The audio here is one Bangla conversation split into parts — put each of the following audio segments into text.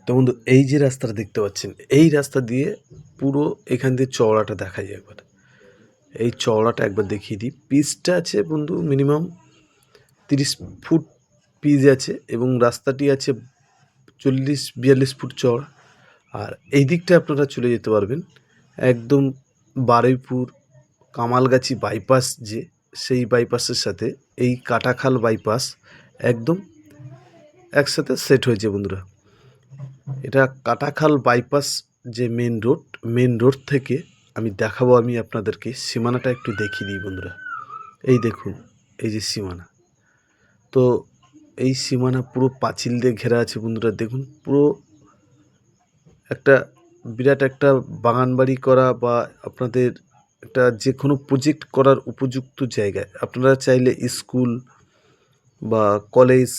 তো বন্ধু এই যে রাস্তাটা দেখতে পাচ্ছেন, এই রাস্তা দিয়ে পুরো এখান দিয়ে চওড়াটা দেখা যায় একবার। এই চওড়াটা একবার দেখিয়ে দিই। পিচটা আছে বন্ধু মিনিমাম 30 ফুট পিচ আছে এবং রাস্তাটি আছে 40-42 ফুট চওড়া। আর এই দিকটা আপনারা চলে যেতে পারবেন একদম বারুইপুর কামালগাছি বাইপাস, যে সেই বাইপাসের সাথে এই কাটাখাল বাইপাস একদম একসাথে সেট হয়েছে বন্ধুরা। এটা কাটাখাল বাইপাস যে মেন রোড থেকে আমি দেখাবো, আমি আপনাদেরকে সীমানাটা একটু দেখিয়ে দিই বন্ধুরা। এই দেখুন, এই যে সীমানা, তো এই সীমানা পুরো পাঁচিল দিয়ে ঘেরা আছে বন্ধুরা। দেখুন পুরো একটা বিরাট একটা বাগান বাড়ি করা বা আপনাদের একটা যে কোনো প্রজেক্ট করার উপযুক্ত জায়গায় আপনারা চাইলে স্কুল বা কলেজ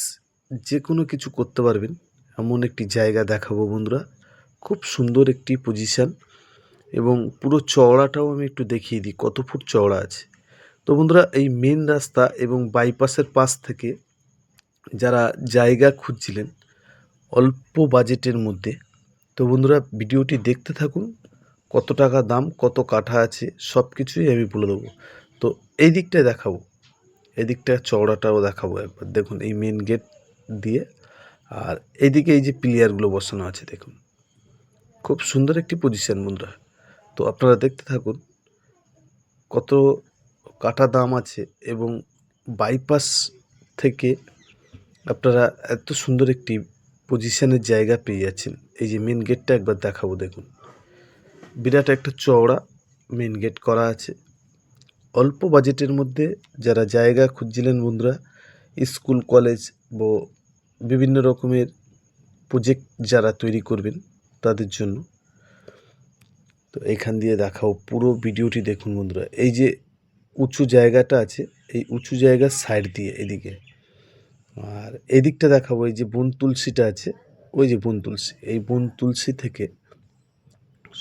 যে কোনো কিছু করতে পারবেন এমন একটি জায়গা দেখাবো বন্ধুরা। খুব সুন্দর একটি পজিশান এবং পুরো চওড়াটাও আমি একটু দেখিয়ে দিই কত ফুট চওড়া আছে। তো বন্ধুরা এই মেন রাস্তা এবং বাইপাসের পাশ থেকে যারা জায়গা খুঁজছিলেন অল্প বাজেটের মধ্যে, তো বন্ধুরা ভিডিওটি দেখতে থাকুন। কত টাকা দাম, কত কাঠা আছে, সব কিছুই আমি বলে দেবো। তো এই দিকটায় দেখাবো, এই দিকটা চওড়াটাও দেখাবো একবার। দেখুন এই মেন গেট দিয়ে, আর এইদিকে এই যে প্লেয়ারগুলো বসানো আছে দেখুন, খুব সুন্দর একটি পজিশন বন্ধুরা। তো আপনারা দেখতে থাকুন কত কাঠা দাম আছে এবং বাইপাস থেকে আপনারা এত সুন্দর একটি পজিশনের জায়গা পেয়ে যাচ্ছেন। এই যে মেন গেটটা একবার দেখাবো, দেখুন বিরাট একটা চওড়া মেন গেট করা আছে। অল্প বাজেটের মধ্যে যারা জায়গা খুঁজছিলেন বন্ধুরা, স্কুল কলেজ বা বিভিন্ন রকমের প্রজেক্ট যারা তৈরি করবেন তাদের জন্য, তো এখান দিয়ে দেখাও পুরো ভিডিওটি দেখুন বন্ধুরা। এই যে উঁচু জায়গাটা আছে, এই উঁচু জায়গার সাইড দিয়ে এদিকে, আর এদিকটা দেখাবো এই যে বন তুলসীটা আছে, ওই যে বন তুলসী, এই বন তুলসী থেকে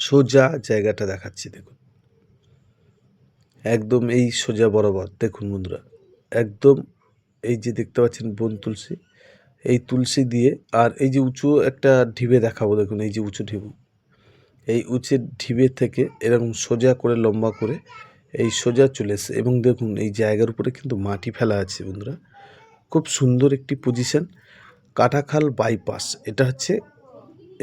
সোজা জায়গাটা দেখাচ্ছি দেখুন, একদম এই সোজা বরাবর দেখুন বন্ধুরা। একদম এই যে দেখতে পাচ্ছেন বন তুলসী, এই তুলসী দিয়ে, আর এই যে উঁচু একটা ঢিবে দেখাবো দেখুন, এই যে উঁচু ঢিবু, এই উঁচু ঢিবে থেকে এরকম সোজা করে লম্বা করে এই সোজা চলে এসে, এবং দেখুন এই জায়গার উপরে কিন্তু মাটি ফেলা আছে বন্ধুরা। খুব সুন্দর একটি পজিশন, কাটাখাল বাইপাস। এটা হচ্ছে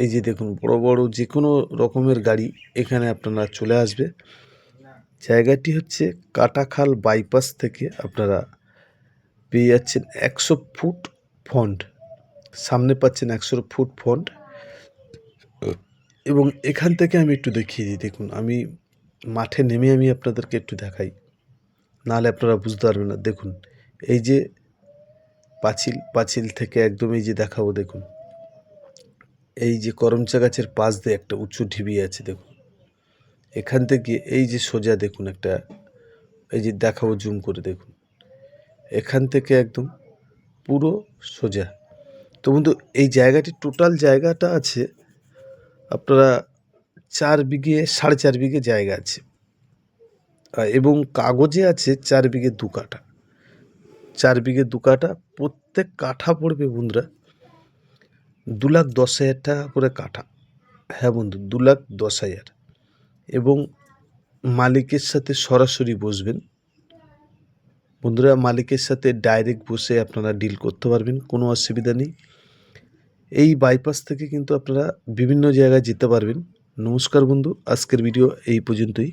এই যে দেখুন বড় বড় যে কোনো রকমের গাড়ি এখানে আপনারা চলে আসবে। জায়গাটি হচ্ছে কাটাখাল বাইপাস থেকে আপনারা পেয়ে যাচ্ছেন 100 ফুট ফ্রন্ট, সামনে পাচ্ছেন 100 ফুট ফ্রন্ট। এবং এখান থেকে আমি একটু দেখিয়ে দিই, দেখুন আমি মাঠে নেমে আমি আপনাদেরকে একটু দেখাই, নাহলে আপনারা বুঝতে পারবেন না। দেখুন এই যে পাঁচিল থেকে একদম এই যে দেখাবো, দেখুন এই যে করমচা গাছের পাশ দিয়ে একটা উঁচু ঢিবি আছে দেখুন, এখান থেকে এই যে সোজা দেখুন একটা, এই যে দেখাবো জুম করে দেখুন, এখান থেকে একদম পুরো সোজা। তো বন্ধু এই জায়গাটি টোটাল জায়গাটা আছে আপনারা 4 বিঘে 4.5 বিঘে জায়গা আছে, এবং কাগজে আছে 4 বিঘে 2 কাঠা। 4 বিঘে 2 কাঠা, প্রত্যেক কাঠা পড়বে বন্ধুরা 2,10,000 টাকা করে কাঠা। হ্যাঁ বন্ধু 2,10,000, এবং মালিকের সাথে সরাসরি বসবেন বন্ধুরা, মালিকের সাথে ডাইরেক্ট বসে আপনারা ডিল করতে পারবেন, কোনো অসুবিধা নেই। এই বাইপাস থেকে কিন্তু আপনারা বিভিন্ন জায়গায় যেতে পারবেন। নমস্কার বন্ধু, আজকের ভিডিও এই পর্যন্তই।